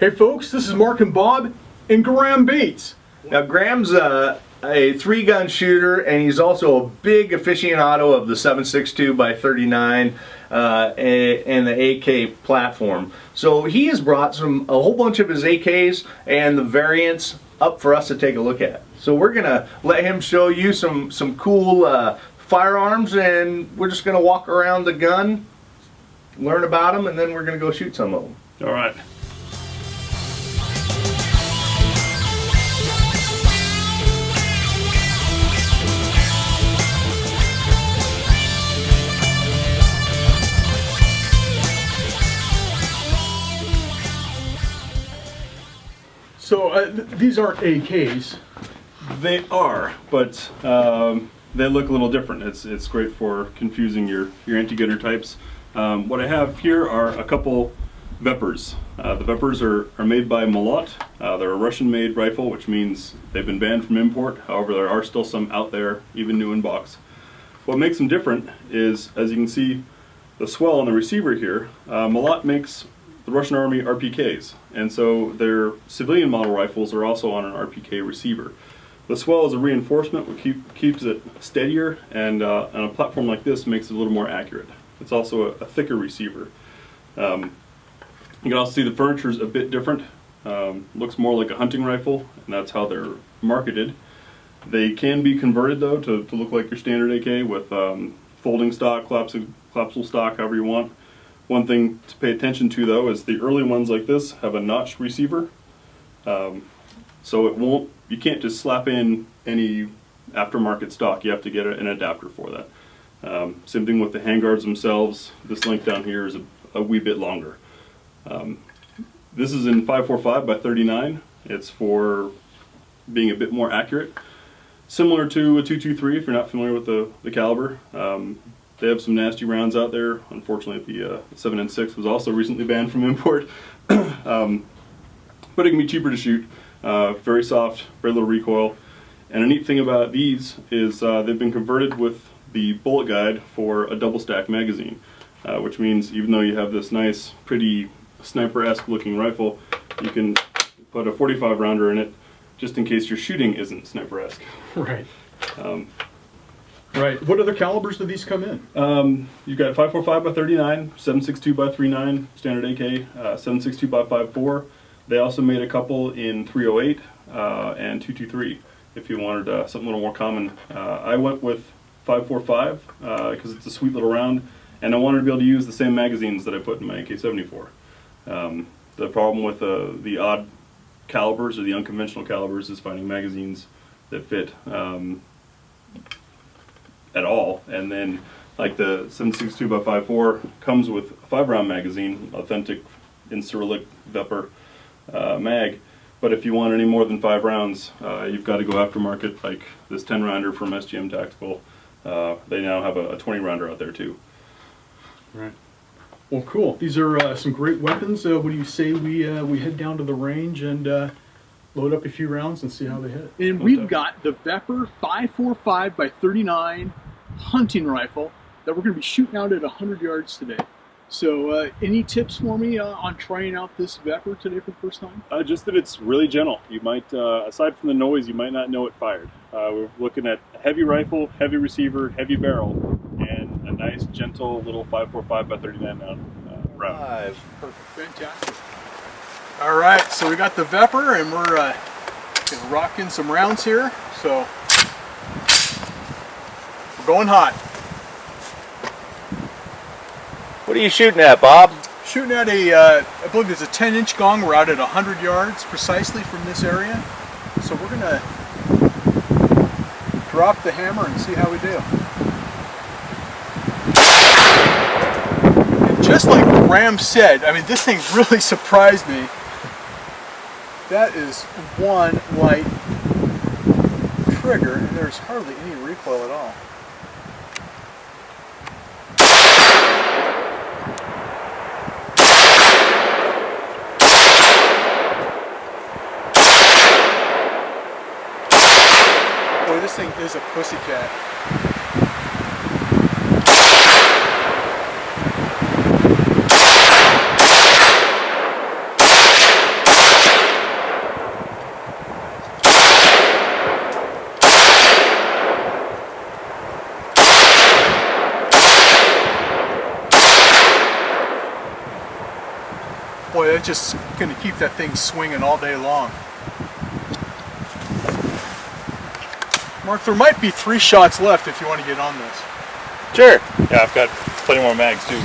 Hey folks, this is Mark and Bob and Graham Bates. Now Graham's a 3-gun shooter, and he's also a big aficionado of the 7.62x39 and the AK platform. So he has brought a whole bunch of his AKs and the variants up for us to take a look at. So we're gonna let him show you some cool firearms, and we're just gonna walk around the gun, learn about them, and then we're gonna go shoot some of them. All right. So these aren't AKs. They are, but they look a little different. It's great for confusing your anti-gunner types. What I have here are a couple Veprs. The Veprs are made by Molot. They're a Russian-made rifle, which means they've been banned from import. However, there are still some out there, even new in box. What makes them different is, as you can see, the swell on the receiver here. Molot makes the Russian Army RPKs, and so their civilian model rifles are also on an RPK receiver. The swell is a reinforcement which keeps it steadier, and on a platform like this makes it a little more accurate. It's also a thicker receiver. You can also see the furniture is a bit different. Looks more like a hunting rifle, and that's how they're marketed. They can be converted though to look like your standard AK with folding stock, collapsible stock, however you want. One thing to pay attention to though is the early ones like this have a notched receiver, so you can't just slap in any aftermarket stock. You have to get an adapter for that. Same thing with the handguards themselves. This length down here is a wee bit longer. This is in 5.45x39. It's for being a bit more accurate, similar to a 223 if you're not familiar with the caliber. They have some nasty rounds out there. Unfortunately, the 7.6 was also recently banned from import. But it can be cheaper to shoot. Very soft, very little recoil. And a neat thing about these is they've been converted with the bullet guide for a double stack magazine, which means even though you have this nice, pretty sniper-esque looking rifle, you can put a 45 rounder in it just in case your shooting isn't sniper-esque. Right. Right. What other calibers do these come in? You've got 5.45x39, 7.62x39 standard AK, 7.62x54. They also made a couple in 308 and 223 if you wanted something a little more common. I went with 5.45 because it's a sweet little round, and I wanted to be able to use the same magazines that I put in my AK-74. The problem with the odd calibers or the unconventional calibers is finding magazines that fit at all. And then like the 7.62x54 comes with a 5-round magazine, authentic in Cyrillic Vepr mag, but if you want any more than 5 rounds, you've got to go aftermarket, like this 10-rounder from SGM Tactical. They now have a 20-rounder out there too. Right. Well, cool. These are some great weapons. What do you say we head down to the range and load up a few rounds and see how they hit? And we've got the Vepr 5.45x39 hunting rifle that we're going to be shooting out at 100 yards today. So any tips for me on trying out this Vepr today for the first time? Just that it's really gentle. You might, aside from the noise, you might not know it fired. We're looking at a heavy rifle, heavy receiver, heavy barrel, and a nice, gentle little 5.45x39 round. Perfect. Fantastic. All right, so we got the Vepr, and we're gonna rock in some rounds here. So we're going hot. What are you shooting at, Bob? Shooting at I believe it's a 10-inch gong. We're out at 100 yards precisely from this area. So we're gonna drop the hammer and see how we do. And just like Graham said, I mean, this thing really surprised me. That is one light trigger, and there's hardly any recoil at all. Boy, this thing is a pussycat. Boy, that's just going to keep that thing swinging all day long. Mark, there might be 3 shots left if you want to get on this. Sure. Yeah, I've got plenty more mags too.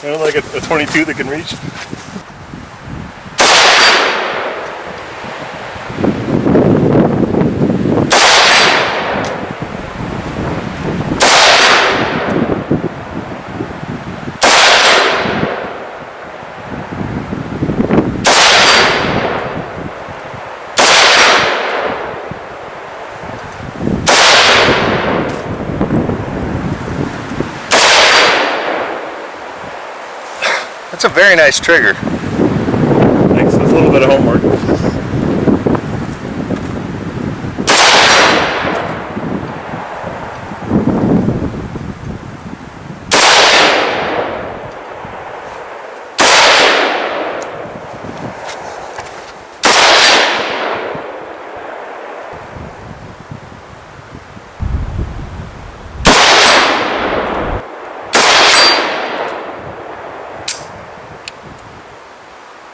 You know, like a 22 that can reach. That's a very nice trigger. Thanks. That's a little bit of homework.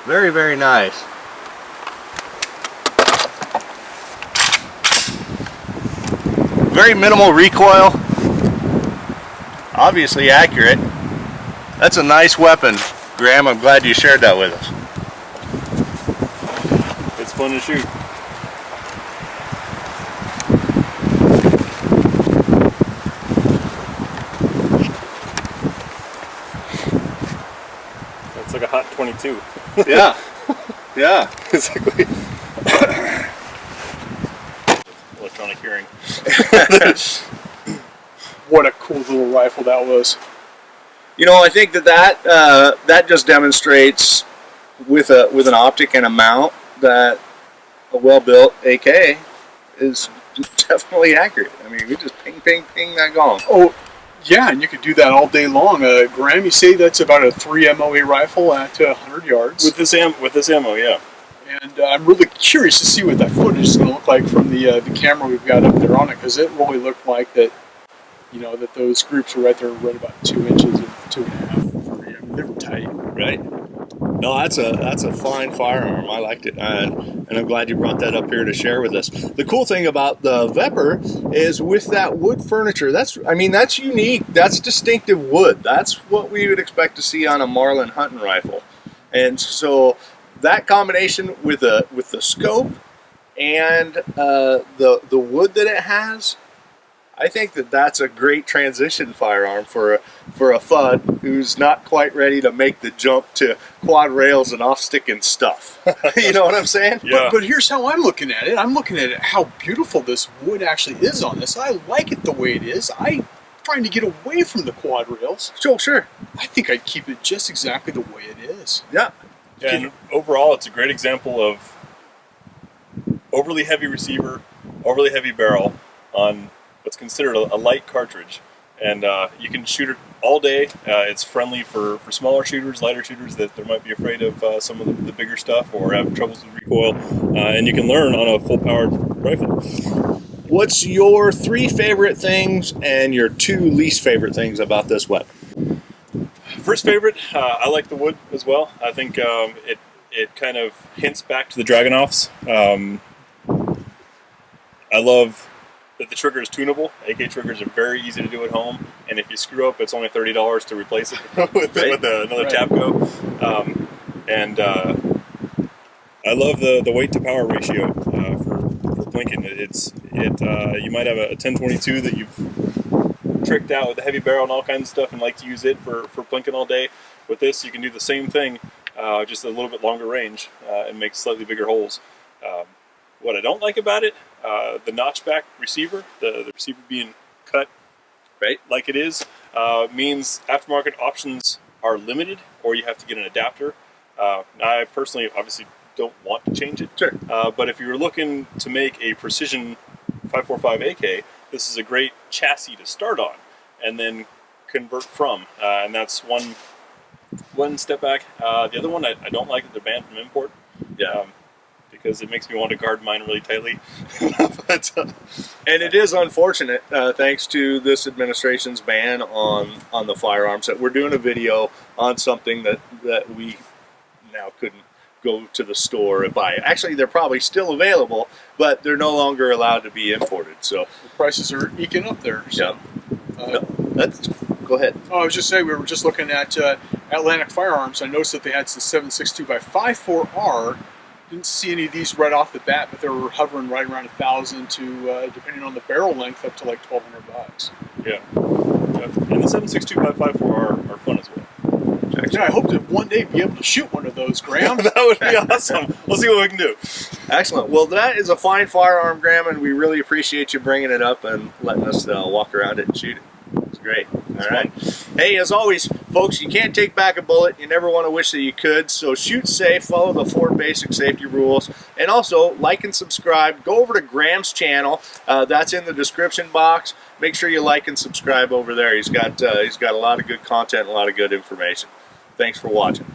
Very, very nice. Very minimal recoil. Obviously accurate. That's a nice weapon, Graham. I'm glad you shared that with us. It's fun to shoot. It's like a hot 22. Yeah. Yeah. Basically. Electronic hearing. What a cool little rifle that was. You know, I think that just demonstrates with an optic and a mount that a well-built AK is definitely accurate. I mean, we just ping, ping, ping that gong. Oh, yeah, and you could do that all day long. Graham, you say that's about a 3 MOA rifle at 100 yards. With this ammo, yeah. And I'm really curious to see what that footage is going to look like from the camera we've got up there on it, because it really looked like that, you know, that those groups were right there, right about 2 inches and 2.5, 3. I mean, they were tight. Right. No, that's a fine firearm. I liked it, and I'm glad you brought that up here to share with us. The cool thing about the Vepr is with that wood furniture. That's unique. That's distinctive wood. That's what we would expect to see on a Marlin hunting rifle, and so that combination with the scope and the wood that it has, I think that's a great transition firearm for a FUD who's not quite ready to make the jump to quad rails and off-sticking stuff. You know what I'm saying? Yeah. But here's how I'm looking at it. I'm looking at it how beautiful this wood actually is on this. I like it the way it is. I'm trying to get away from the quad rails. Sure. I think I'd keep it just exactly the way it is. Yeah. And overall, it's a great example of overly heavy receiver, overly heavy barrel on what's considered a light cartridge. And you can shoot it all day. It's friendly for smaller shooters, lighter shooters that might be afraid of some of the bigger stuff or have troubles with recoil. And you can learn on a full-powered rifle. What's your 3 favorite things and your 2 least favorite things about this weapon? First favorite, I like the wood as well. I think it kind of hints back to the Dragunovs. I love that the trigger is tunable. AK triggers are very easy to do at home, and if you screw up, it's only $30 to replace it with another Tapco. I love the weight to power ratio for blinking. You might have a 1022 that you've tricked out with a heavy barrel and all kinds of stuff and like to use it for blinking all day. With this, you can do the same thing, just a little bit longer range and make slightly bigger holes. What I don't like about it, the notchback receiver, the receiver being cut right like it is, means aftermarket options are limited, or you have to get an adapter. I personally obviously don't want to change it, sure. But if you're looking to make a precision 545 AK, this is a great chassis to start on and then convert from, and that's one step back. The other one, I don't like that they're banned from import. Yeah. because it makes me want to guard mine really tightly. But, And it is unfortunate, thanks to this administration's ban on the firearms, that we're doing a video on something that we now couldn't go to the store and buy. Actually, they're probably still available, but they're no longer allowed to be imported. So The prices are eking up there. So. no, go ahead. Oh, I was just saying, we were just looking at Atlantic Firearms. I noticed that they had the 7.62 by 5.4R. Didn't see any of these right off the bat, but they were hovering right around 1,000 to, depending on the barrel length, up to like $1,200. yeah. And the 7.62 by 5.4 are fun as well. Yeah, I hope to one day be able to shoot one of those, Graham. That would be awesome. We'll see what we can do. Excellent. Well, that is a fine firearm, Graham, and we really appreciate you bringing it up and letting us walk around it and shoot it. It's great. All right. Hey, as always, folks, you can't take back a bullet. You never want to wish that you could. So shoot safe, follow the 4 basic safety rules, and also like and subscribe. Go over to Graham's channel. That's in the description box. Make sure you like and subscribe over there. He's got a lot of good content, and a lot of good information. Thanks for watching.